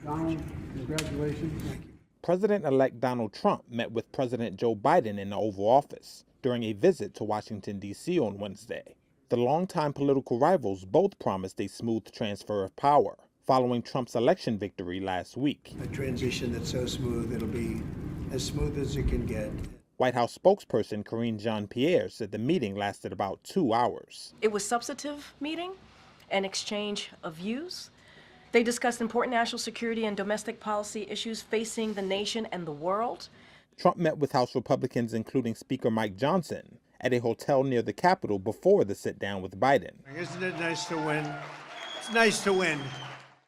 Donald, congratulations. Thank you. President-elect Donald Trump met with President Joe Biden in the Oval Office during a visit to Washington, D.C. on Wednesday. The longtime political rivals both promised a smooth transfer of power following Trump's election victory last week. A transition that's so smooth, it'll be as smooth as it can get. White House spokesperson Karine Jean-Pierre said the meeting lasted about 2 hours. It was a substantive meeting, an exchange of views. They discussed important national security and domestic policy issues facing the nation and the world. Trump met with House Republicans, including Speaker Mike Johnson, at a hotel near the Capitol before the sit-down with Biden. Isn't it nice to win? It's nice to win.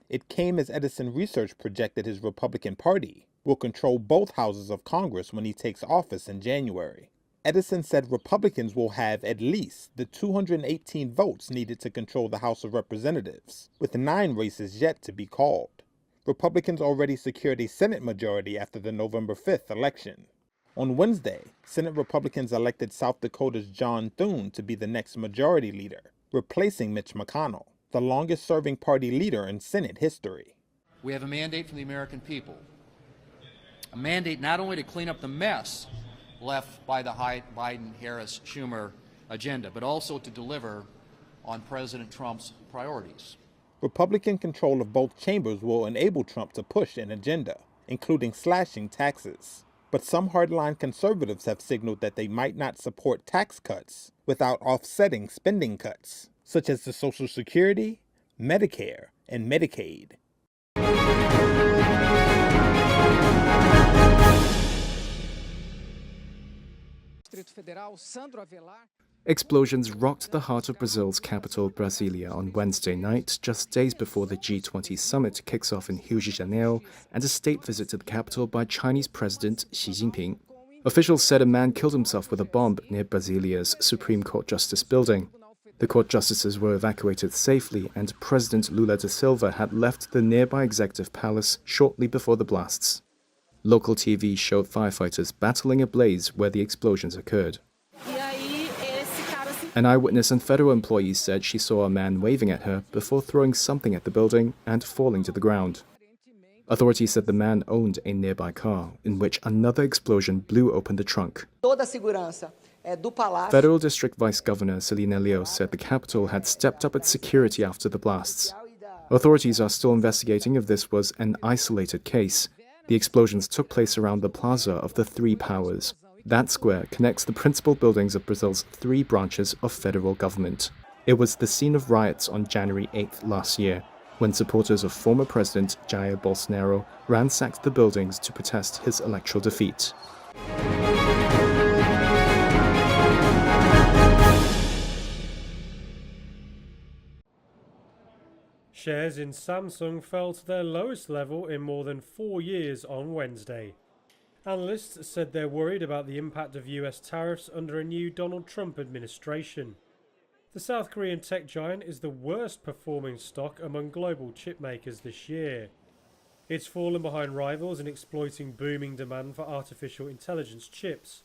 It came as Edison Research projected his Republican Party will control both houses of Congress when he takes office in January. Edison said Republicans will have at least the 218 votes needed to control the House of Representatives, with 9 races yet to be called. Republicans already secured a Senate majority after the November 5th election. On Wednesday, Senate Republicans elected South Dakota's John Thune to be the next majority leader, replacing Mitch McConnell, the longest-serving party leader in Senate history. We have a mandate from the American people, a mandate not only to clean up the mess left by the Biden-Harris-Schumer agenda, but also to deliver on President Trump's priorities. Republican control of both chambers will enable Trump to push an agenda, including slashing taxes. But some hardline conservatives have signaled that they might not support tax cuts without offsetting spending cuts, such as the Social Security, Medicare, and Medicaid. Explosions rocked the heart of Brazil's capital, Brasilia, on Wednesday night, just days before the G20 summit kicks off in Rio de Janeiro and a state visit to the capital by Chinese President Xi Jinping. Officials said a man killed himself with a bomb near Brasilia's Supreme Court Justice building. The court justices were evacuated safely, and President Lula da Silva had left the nearby executive palace shortly before the blasts. Local TV showed firefighters battling a blaze where the explosions occurred. An eyewitness and federal employees said she saw a man waving at her before throwing something at the building and falling to the ground. Authorities said the man owned a nearby car, in which another explosion blew open the trunk. Federal District Vice Governor Celina Leo said the capital had stepped up its security after the blasts. Authorities are still investigating if this was an isolated case. The explosions took place around the Plaza of the Three Powers. That square connects the principal buildings of Brazil's 3 branches of federal government. It was the scene of riots on January 8th last year, when supporters of former President Jair Bolsonaro ransacked the buildings to protest his electoral defeat. Shares in Samsung fell to their lowest level in more than 4 years on Wednesday. Analysts said they're worried about the impact of US tariffs under a new Donald Trump administration. The South Korean tech giant is the worst performing stock among global chip makers this year. It's fallen behind rivals in exploiting booming demand for artificial intelligence chips.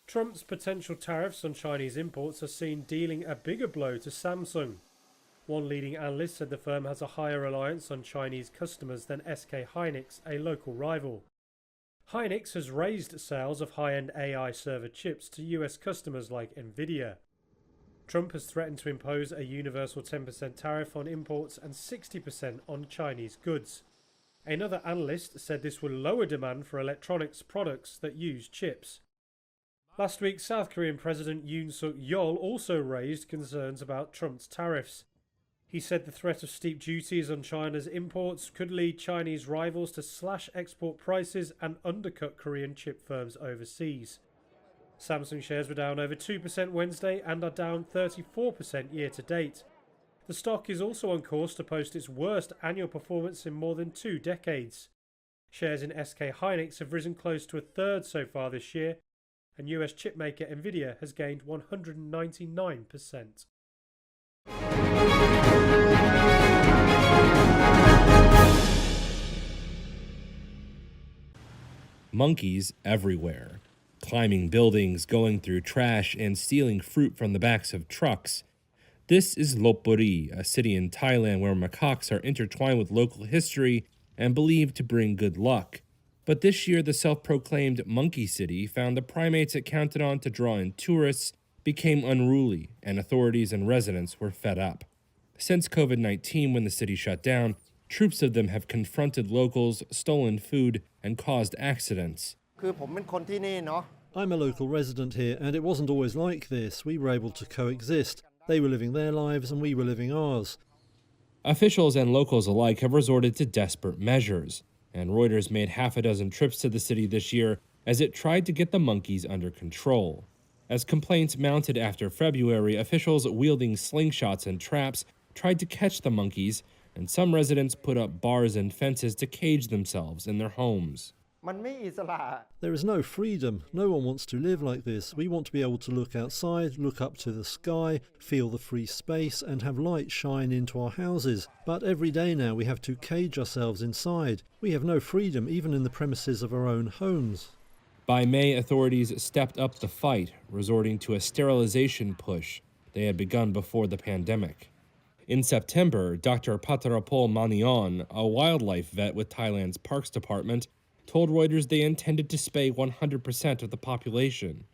Trump's potential tariffs on Chinese imports are seen dealing a bigger blow to Samsung. One leading analyst said the firm has a higher reliance on Chinese customers than SK Hynix, a local rival. Hynix has raised sales of high-end AI server chips to US customers like Nvidia. Trump has threatened to impose a universal 10% tariff on imports and 60% on Chinese goods. Another analyst said this will lower demand for electronics products that use chips. Last week, South Korean President Yoon Suk-yeol also raised concerns about Trump's tariffs. He said the threat of steep duties on China's imports could lead Chinese rivals to slash export prices and undercut Korean chip firms overseas. Samsung shares were down over 2% Wednesday and are down 34% year to date. The stock is also on course to post its worst annual performance in more than 2 decades. Shares in SK Hynix have risen close to a third so far this year, and US chipmaker Nvidia has gained 199%. Monkeys everywhere, climbing buildings, going through trash, and stealing fruit from the backs of trucks. This is Lopburi, a city in Thailand where macaques are intertwined with local history and believed to bring good luck. But this year, the self-proclaimed monkey city found the primates it counted on to draw in tourists became unruly, and authorities and residents were fed up. Since COVID-19, when the city shut down, troops of them have confronted locals, stolen food, and caused accidents. I'm a local resident here, and it wasn't always like this. We were able to coexist. They were living their lives, and we were living ours. Officials and locals alike have resorted to desperate measures, and Reuters made half a dozen trips to the city this year as it tried to get the monkeys under control. As complaints mounted after February, officials wielding slingshots and traps tried to catch the monkeys, and some residents put up bars and fences to cage themselves in their homes. There is no freedom. No one wants to live like this. We want to be able to look outside, look up to the sky, feel the free space, and have light shine into our houses. But every day now we have to cage ourselves inside. We have no freedom even in the premises of our own homes. By May, authorities stepped up the fight, resorting to a sterilization push they had begun before the pandemic. In September, Dr. Patarapol Manion, a wildlife vet with Thailand's Parks Department, told Reuters they intended to spay 100% of the population.